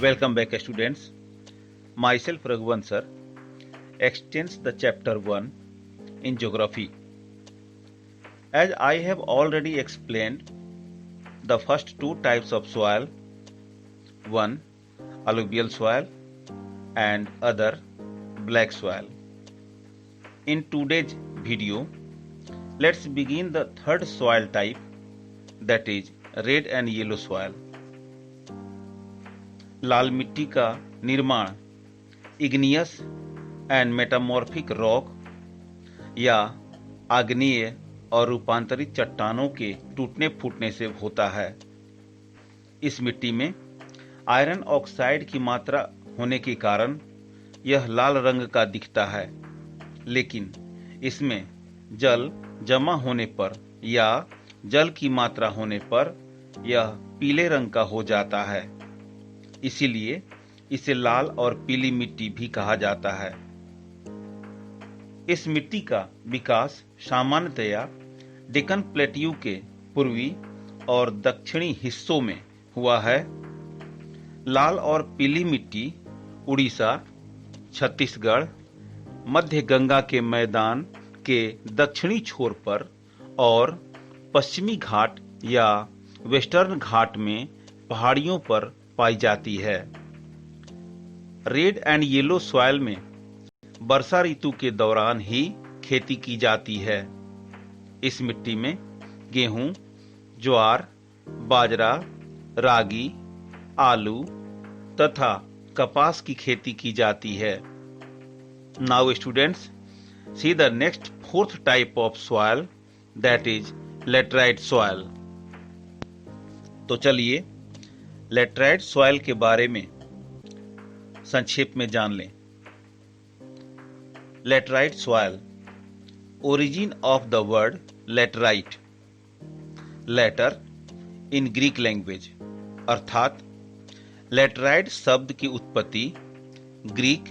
Welcome back, students. Myself Raghuvan sir extends the chapter 1 in geography. As I have already explained the first two types of soil, one alluvial soil and other black soil. In today's video, let's begin the third soil type, that is red and yellow soil. लाल मिट्टी का निर्माण igneous and metamorphic rock या आग्नेय और रूपांतरित चट्टानों के टूटने फूटने से होता है। इस मिट्टी में आयरन ऑक्साइड की मात्रा होने के कारण यह लाल रंग का दिखता है, लेकिन इसमें जल जमा होने पर या जल की मात्रा होने पर यह पीले रंग का हो जाता है। इसीलिए इसे लाल और पीली मिट्टी भी कहा जाता है। इस मिट्टी का विकास सामान्यतया डेक्कन प्लेट्यू के पूर्वी और दक्षिणी हिस्सों में हुआ है। लाल और पीली मिट्टी उड़ीसा, छत्तीसगढ़, मध्य गंगा के मैदान के दक्षिणी छोर पर और पश्चिमी घाट या वेस्टर्न घाट में पहाड़ियों पर पाई जाती है। रेड एंड येलो सॉइल में वर्षा ऋतु के दौरान ही खेती की जाती है। इस मिट्टी में गेहूं, ज्वार, बाजरा, रागी, आलू तथा कपास की खेती की जाती है। Now students, see the next fourth type of soil, that is laterite soil. तो चलिए लेटराइट सॉइल के बारे में संक्षेप में जान लें। Laterite soil, origin of the word laterite, later in Greek language, अर्थात लेटराइट शब्द की उत्पत्ति ग्रीक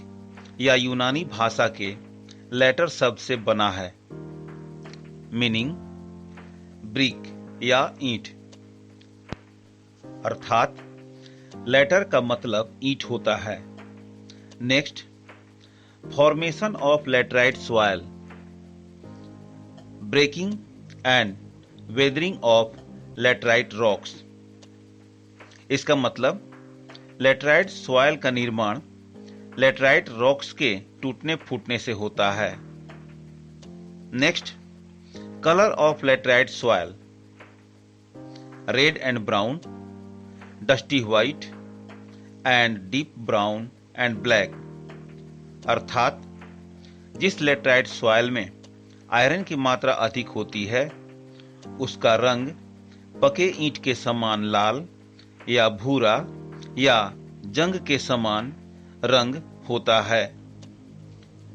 या यूनानी भाषा के लेटर शब्द से बना है। मीनिंग ब्रिक या ईंट, अर्थात लेटर का मतलब ईंट होता है। Next, formation of laterite soil, breaking and weathering of laterite rocks. इसका मतलब लेटराइट सॉइल का निर्माण लेटराइट रॉक्स के टूटने फूटने से होता है। Next, colour of laterite soil, red and brown, dusty white and deep brown and black, अर्थात जिस लेटराइट सॉइल में आयरन की मात्रा अधिक होती है उसका रंग पके ईंट के समान लाल या भूरा या जंग के समान रंग होता है।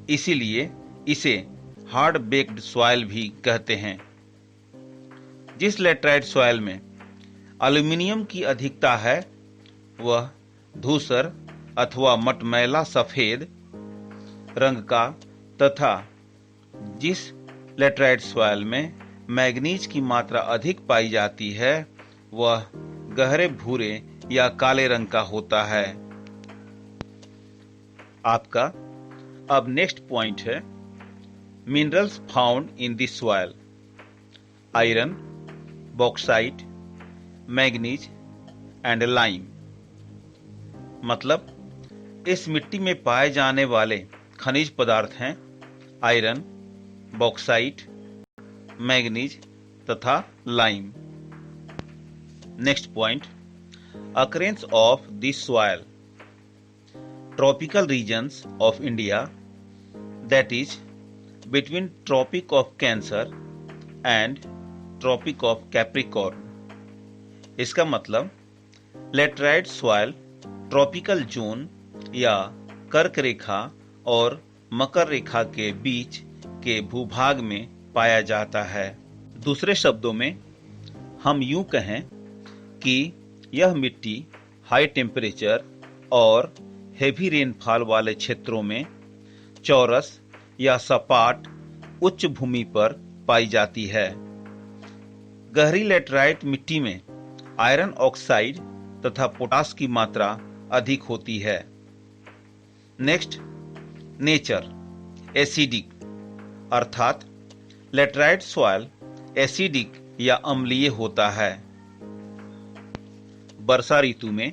इसीलिए इसे हार्ड बेक्ड सॉइल भी कहते हैं। जिस लेटराइट सॉइल में एल्यूमिनियम की अधिकता है वह धूसर अथवा मटमैला सफेद रंग का, तथा जिस लेटराइट सॉइल में मैग्नीज की मात्रा अधिक पाई जाती है वह गहरे भूरे या काले रंग का होता है। आपका अब नेक्स्ट पॉइंट है minerals found in this soil, iron, bauxite, manganese and lime. मतलब इस मिट्टी में पाए जाने वाले खनिज पदार्थ हैं आयरन, बॉक्साइट, मैग्नीज तथा lime. Next point, occurrence of this soil, tropical regions of India, that is between Tropic of Cancer and Tropic of Capricorn. इसका मतलब लेटराइट सॉइल ट्रॉपिकल जोन या कर्क रेखा और मकर रेखा के बीच के भूभाग में पाया जाता है। दूसरे शब्दों में हम यूं कहें कि यह मिट्टी हाई टेम्परेचर और हेवी रेनफॉल वाले क्षेत्रों में चौरस या सपाट उच्च भूमि पर पाई जाती है। गहरी लेटराइट मिट्टी में आयरन ऑक्साइड तथा पोटास की मात्रा अधिक होती है। नेक्स्ट, नेचर एसिडिक, अर्थात लेटराइट सॉइल एसिडिक या अम्लीय होता है। वर्षा ऋतु में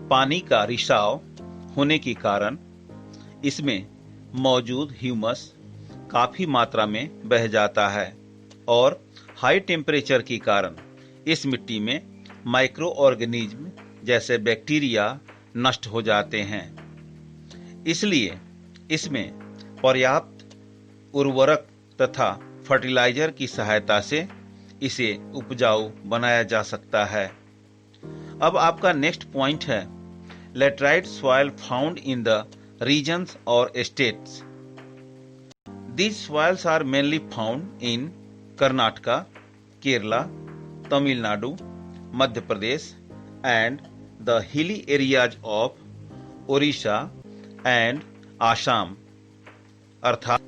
पानी का रिसाव होने के कारण इसमें मौजूद ह्यूमस काफी मात्रा में बह जाता है और हाई टेम्परेचर के कारण इस मिट्टी में माइक्रो ऑर्गेनिज्म जैसे बैक्टीरिया नष्ट हो जाते हैं। इसलिए इसमें पर्याप्त उर्वरक तथा फर्टिलाइजर की सहायता से इसे उपजाऊ बनाया जा सकता है। अब आपका नेक्स्ट पॉइंट है laterite soil found in the regions और states. These soils are mainly found in Karnataka, Kerala, Tamil Nadu, Madhya Pradesh and the hilly areas of Orissa and Assam। अर्थात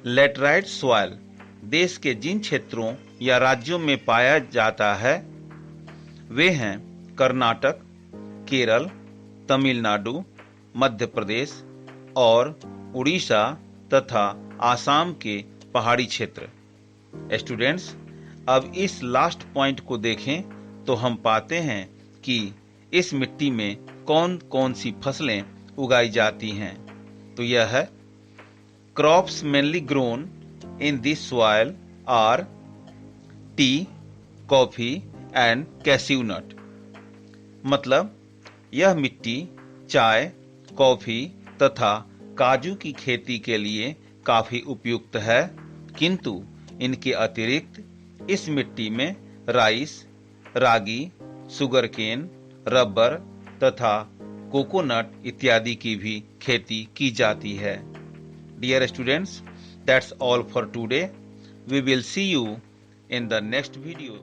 लेटराइट सॉइल देश के जिन क्षेत्रों या राज्यों में पाया जाता है वे हैं कर्नाटक, केरल, तमिलनाडु, मध्य प्रदेश और उड़ीसा तथा आसाम के पहाड़ी क्षेत्र। स्टूडेंट्स, अब इस लास्ट पॉइंट को देखें तो हम पाते हैं कि इस मिट्टी में कौन कौन सी फसलें उगाई जाती हैं। तो यह है crops mainly grown in this soil are tea, coffee and cashew nut. मतलब यह मिट्टी चाय, कॉफी तथा काजू की खेती के लिए काफी उपयुक्त है, किंतु इनके अतिरिक्त इस मिट्टी में राइस, रागी, सुगरकेन, रबर तथा कोकोनट इत्यादि की भी खेती की जाती है। Dear students, that's all for today. We will see you in the next video.